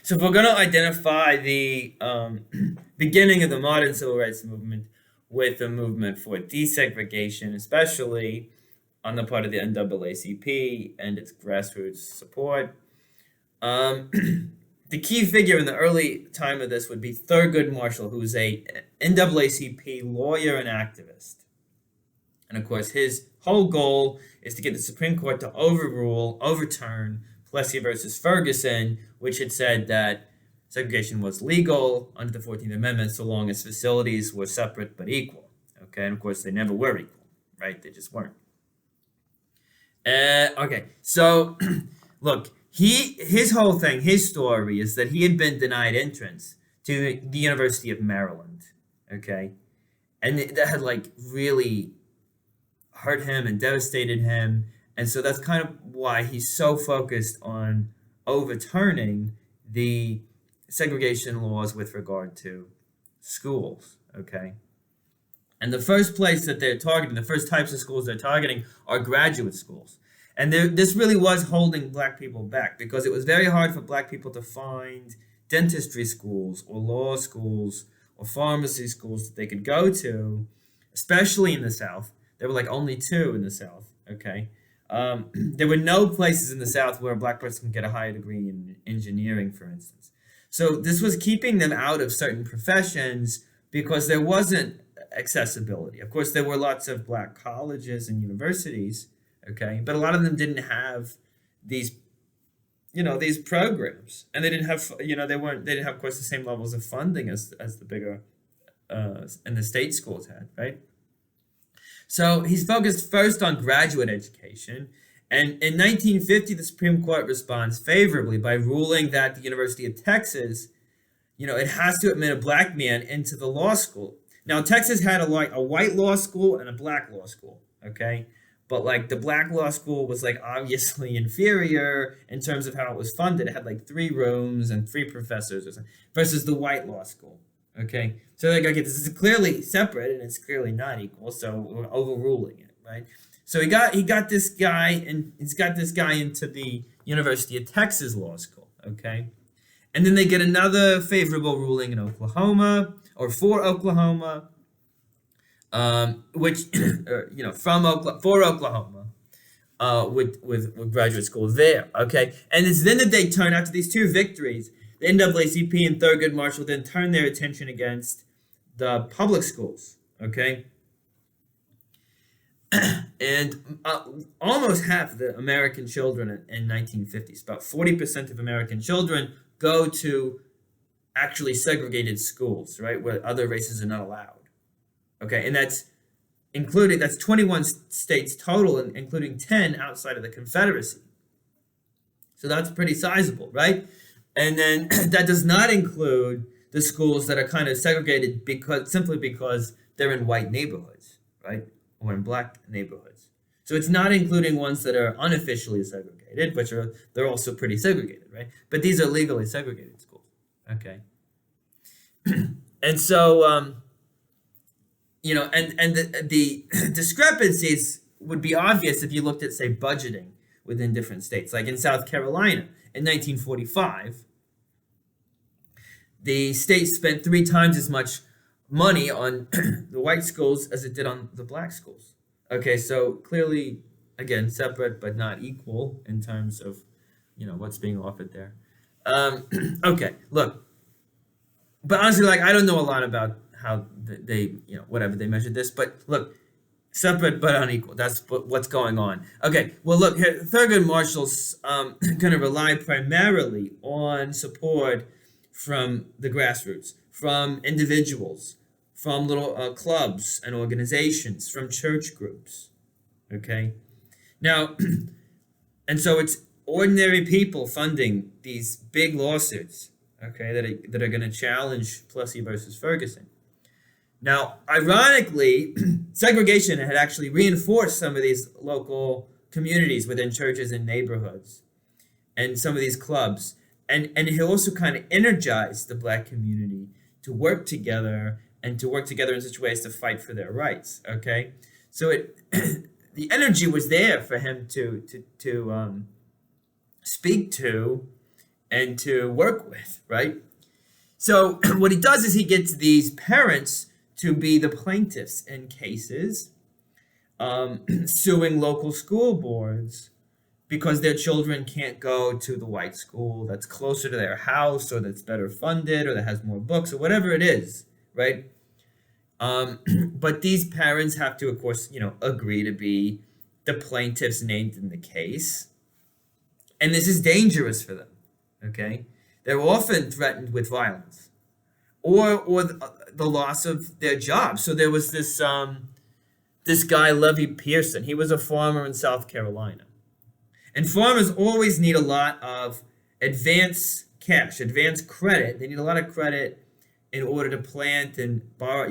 So if we're going to identify the beginning of the modern civil rights movement with the movement for desegregation, especially on the part of the NAACP and its grassroots support, um, the key figure in the early time of this would be Thurgood Marshall, who was a NAACP lawyer and activist. And of course, his whole goal is to get the Supreme Court to overturn Plessy versus Ferguson, which had said that segregation was legal under the 14th Amendment so long as facilities were separate but equal. Okay, and of course, they never were equal, right? They just weren't. Okay, so look, his whole thing, his story is that he had been denied entrance to the University of Maryland. Okay, and that had like really hurt him and devastated him. And so that's kind of why he's so focused on overturning the segregation laws with regard to schools, okay? And the first place that they're targeting, the first types of schools they're targeting are graduate schools. And this really was holding black people back because it was very hard for black people to find dentistry schools or law schools or pharmacy schools that they could go to, especially in the South. There were like only two in the South, okay? There were no places in the South where a black person can get a higher degree in engineering, for instance. So this was keeping them out of certain professions because there wasn't accessibility. Of course, there were lots of black colleges and universities, okay? But a lot of them didn't have these, these programs. And they didn't have, they didn't have, of course, the same levels of funding as the bigger, and the state schools had, right? So he's focused first on graduate education. And in 1950, the Supreme Court responds favorably by ruling that the University of Texas, it has to admit a black man into the law school. Now, Texas had a white law school and a black law school, okay? But like the black law school was like obviously inferior in terms of how it was funded. It had like 3 rooms and 3 professors or something, versus the white law school. Okay, so like, okay, this is clearly separate and it's clearly not equal, so we're overruling it, right? So he got this guy, and he's got this guy into the University of Texas Law School, okay? And then they get another favorable ruling in Oklahoma, or for Oklahoma, which for Oklahoma, with graduate school there, okay? And it's then that they turn after these 2 victories. The NAACP and Thurgood Marshall then turned their attention against the public schools, okay? And almost half of the American children in 1950s, about 40% of American children go to actually segregated schools, right, where other races are not allowed, okay? And that's 21 states total, including 10 outside of the Confederacy. So that's pretty sizable, right? And then that does not include the schools that are kind of segregated simply because they're in white neighborhoods, right? Or in black neighborhoods. So it's not including ones that are unofficially segregated, they're also pretty segregated, right? But these are legally segregated schools, okay? And so, and the discrepancies would be obvious if you looked at, say, budgeting within different states. Like in South Carolina, in 1945, the state spent 3 times as much money on the white schools as it did on the black schools. Okay, so clearly, again, separate but not equal in terms of, what's being offered there. Okay, look. But honestly, I don't know a lot about how they measured this. But look, separate but unequal. That's what's going on. Okay, well, look, here, Thurgood Marshall's going to rely primarily on support from the grassroots, from individuals, from little clubs and organizations, from church groups. Okay, now, and so it's ordinary people funding these big lawsuits. Okay, that are going to challenge Plessy versus Ferguson. Now, ironically, segregation had actually reinforced some of these local communities within churches and neighborhoods and some of these clubs. And it also kind of energized the black community to work together and to work together in such ways to fight for their rights, okay? So the energy was there for him to speak to and to work with, right? So what he does is he gets these parents to be the plaintiffs in cases, suing local school boards because their children can't go to the white school that's closer to their house or that's better funded or that has more books or whatever it is, right? But these parents have to, of course, agree to be the plaintiffs named in the case. And this is dangerous for them, okay? They're often threatened with violence or the loss of their job. So there was this guy, Levy Pearson. He was a farmer in South Carolina. And farmers always need a lot of advance cash, advance credit. They need a lot of credit in order to plant and borrow,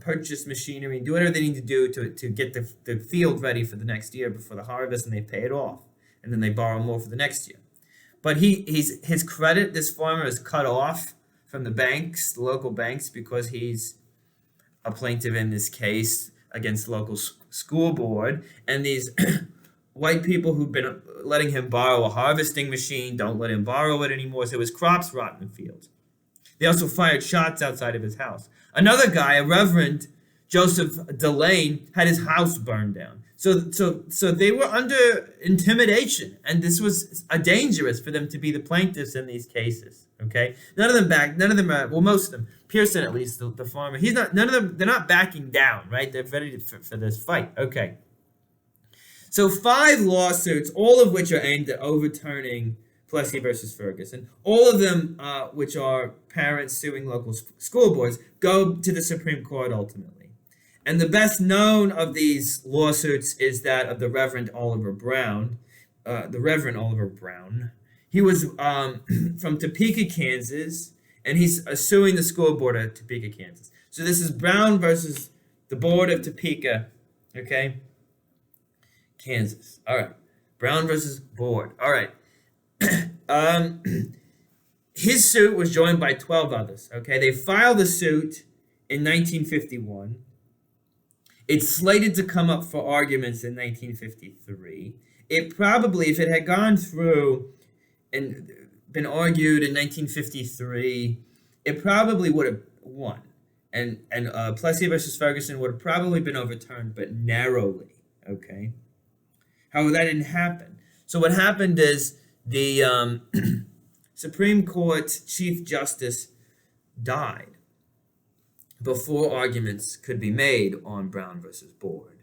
purchase machinery and do whatever they need to do to get the field ready for the next year before the harvest, and they pay it off. And then they borrow more for the next year. But his credit, this farmer, is cut off from the banks, the local banks, because he's a plaintiff in this case against the local school board. And these white people who've been letting him borrow a harvesting machine don't let him borrow it anymore, so his crops rot in the field. They also fired shots outside of his house. Another guy, a Reverend Joseph Delane, had his house burned down. So they were under intimidation, and this was dangerous for them to be the plaintiffs in these cases. Okay, most of them. Pearson, at least, the farmer, they're not backing down, right? They're ready for this fight. Okay. So 5 lawsuits, all of which are aimed at overturning Plessy versus Ferguson, all of them, which are parents suing local school boards, go to the Supreme Court ultimately. And the best known of these lawsuits is that of the Reverend Oliver Brown. He was from Topeka, Kansas, and he's suing the school board of Topeka, Kansas. So this is Brown versus the board of Topeka, okay? Kansas. All right. Brown versus board. All right. His suit was joined by 12 others, okay? They filed the suit in 1951. It's slated to come up for arguments in 1953. It probably, if it had gone through and been argued in 1953, it probably would have won. And Plessy versus Ferguson would have probably been overturned, but narrowly, okay? However, that didn't happen. So what happened is the Supreme Court Chief Justice died before arguments could be made on Brown versus Board.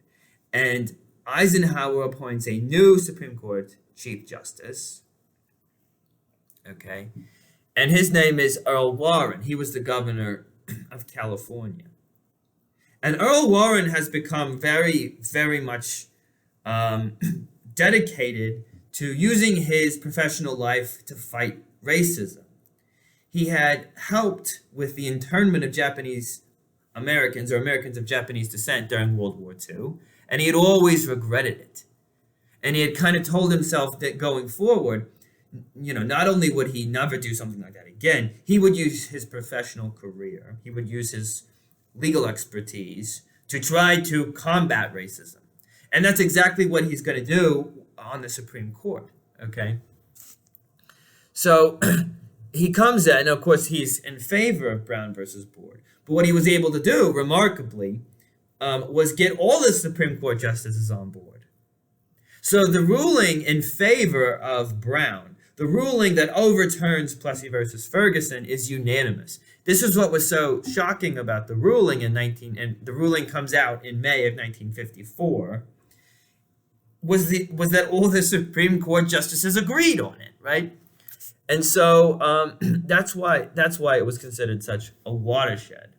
And Eisenhower appoints a new Supreme Court Chief Justice, okay? And his name is Earl Warren. He was the governor of California. And Earl Warren has become very, very much dedicated to using his professional life to fight racism. He had helped with the internment of Japanese Americans or Americans of Japanese descent during World War II, and he had always regretted it. And he had kind of told himself that going forward, not only would he never do something like that again, he would use his professional career, he would use his legal expertise to try to combat racism. And that's exactly what he's going to do on the Supreme Court, okay? So he comes in, and of course he's in favor of Brown versus Board. But what he was able to do, remarkably, was get all the Supreme Court justices on board. So the ruling in favor of Brown, the ruling that overturns Plessy versus Ferguson, is unanimous. This is what was so shocking about the ruling and the ruling comes out in May of 1954. Was that all the Supreme Court justices agreed on it, right? And so that's why it was considered such a watershed,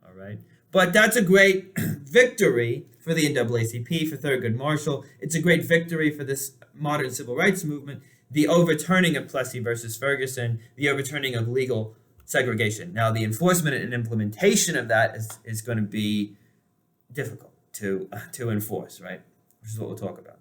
all right? But that's a great victory for the NAACP, for Thurgood Marshall. It's a great victory for this modern civil rights movement, the overturning of Plessy versus Ferguson, the overturning of legal segregation. Now, the enforcement and implementation of that is going to be difficult to enforce, right? Which is what we'll talk about.